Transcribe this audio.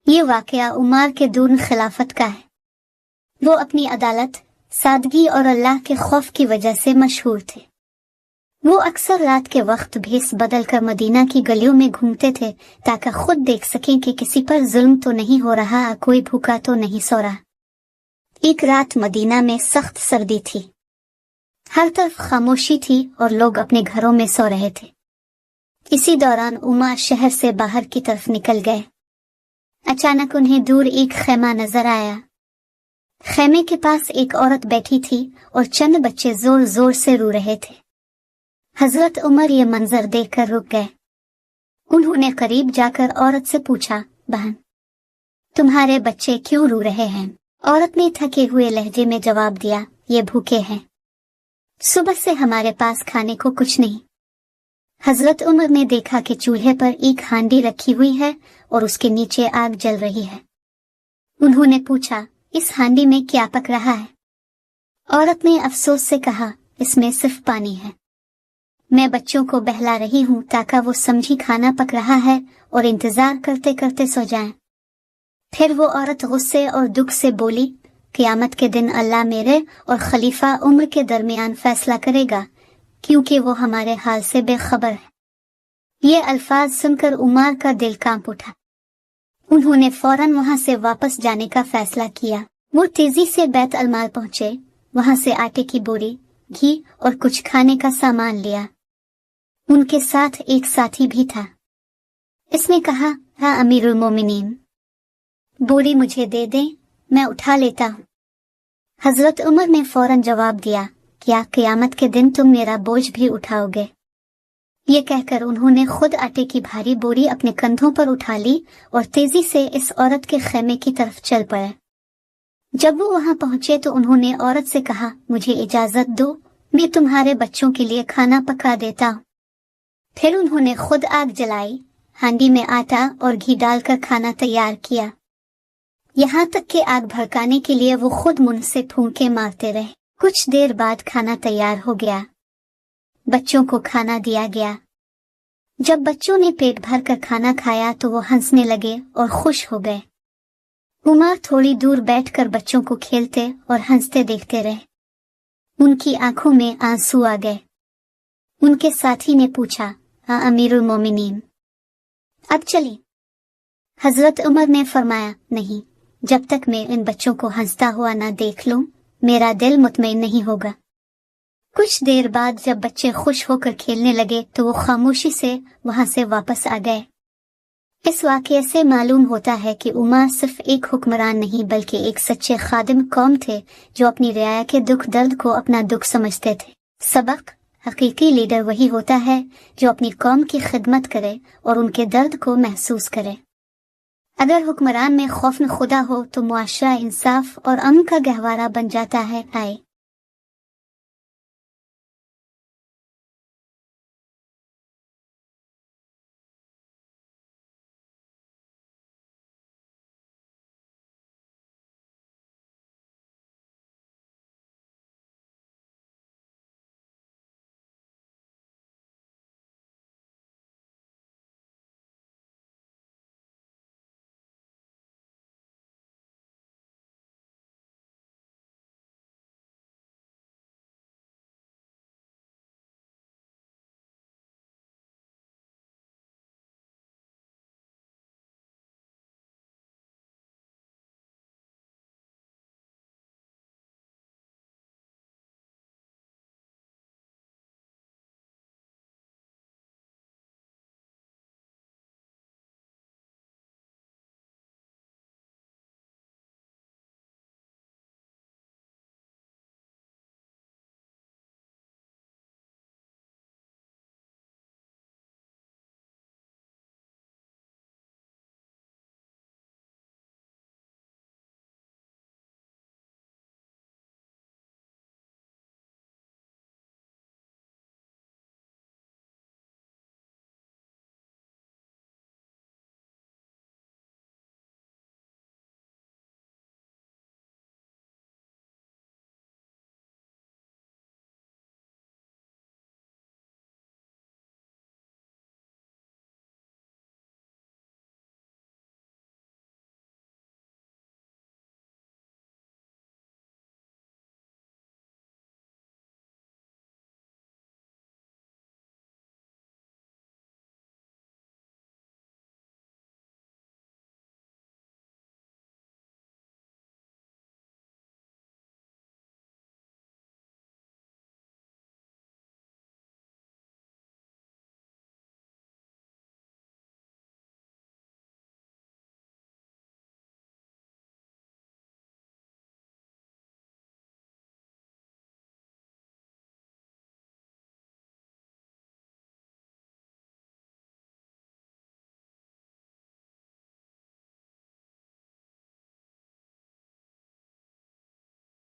ये वाकया उमर के दूर खिलाफत का है। वो अपनी अदालत, सादगी और अल्लाह के खौफ की वजह से मशहूर थे। वो अक्सर रात के वक्त भेस बदल कर मदीना की गलियों में घूमते थे ताकि खुद देख सकें कि किसी पर जुल्म तो नहीं हो रहा, कोई भूखा तो नहीं सो रहा। एक रात मदीना में सख्त सर्दी थी, हर तरफ खामोशी थी और लोग अपने घरों में सो रहे थे। इसी दौरान उमर शहर से बाहर की तरफ निकल गए। अचानक उन्हें दूर एक खेमा नजर आया। खेमे के पास एक औरत बैठी थी और चंद बच्चे जोर जोर से रो रहे थे। हजरत उमर ये मंजर देखकर रुक गए। उन्होंने करीब जाकर औरत से पूछा, बहन, तुम्हारे बच्चे क्यों रो रहे हैं? औरत ने थके हुए लहजे में जवाब दिया, ये भूखे हैं, सुबह से हमारे पास खाने को कुछ नहीं। हजरत उमर ने देखा कि चूल्हे पर एक हांडी रखी हुई है और उसके नीचे आग जल रही है। उन्होंने पूछा, इस हांडी में क्या पक रहा है? औरत ने अफसोस से कहा, इसमें सिर्फ पानी है। मैं बच्चों को बहला रही हूँ ताकि वो समझी खाना पक रहा है और इंतजार करते करते सो जाएं। फिर वो औरत गुस्से और दुख से बोली, क़यामत के दिन अल्लाह मेरे और खलीफा उम्र के दरमियान फैसला करेगा, क्योंकि वो हमारे हाल से बेखबर है। ये अल्फाज सुनकर उमर का दिल कांप उठा। उन्होंने फौरन वहां से वापस जाने का फैसला किया। वो तेजी से बैत अलमाल पहुंचे, वहां से आटे की बोरी, घी और कुछ खाने का सामान लिया। उनके साथ एक साथी भी था। इसने कहा, हाँ अमीरुल मोमिनीन, बोरी मुझे दे दें, मैं उठा लेता हूँ। हजरत उमर ने फौरन जवाब दिया, क्या क़यामत के दिन तुम मेरा बोझ भी उठाओगे? ये कहकर उन्होंने खुद आटे की भारी बोरी अपने कंधों पर उठा ली और तेजी से इस औरत के खेमे की तरफ चल पड़े। जब वो वहां पहुंचे तो उन्होंने औरत से कहा, मुझे इजाजत दो, मैं तुम्हारे बच्चों के लिए खाना पका देता हूँ। फिर उन्होंने खुद आग जलाई, हांडी में आटा और घी डालकर खाना तैयार किया। यहाँ तक कि आग भड़काने के लिए वो खुद मुंह से फूंके मारते रहे। कुछ देर बाद खाना तैयार हो गया। बच्चों को खाना दिया गया। जब बच्चों ने पेट भर कर खाना खाया तो वो हंसने लगे और खुश हो गए। उमर थोड़ी दूर बैठकर बच्चों को खेलते और हंसते देखते रहे। उनकी आंखों में आंसू आ गए। उनके साथी ने पूछा, हाँ अमीरुल मोमिनीन, अब चलें? हजरत उमर ने फरमाया, नहीं, जब तक मैं इन बच्चों को हंसता हुआ ना देख लूं, मेरा दिल मुतमईन नहीं होगा। कुछ देर बाद जब बच्चे खुश होकर खेलने लगे तो वो खामोशी से वहां से वापस आ गए। इस वाकये से मालूम होता है कि उमर सिर्फ एक हुक्मरान नहीं बल्कि एक सच्चे खादिम कौम थे जो अपनी रियाया के दुख दर्द को अपना दुख समझते थे। सबक, हकीकी लीडर वही होता है जो अपनी कौम की खिदमत करे और उनके दर्द को महसूस करे। अगर हुक्मरान में खौफ खुदा हो तो मुआशरा इंसाफ और अमन का गहवारा बन जाता है। आए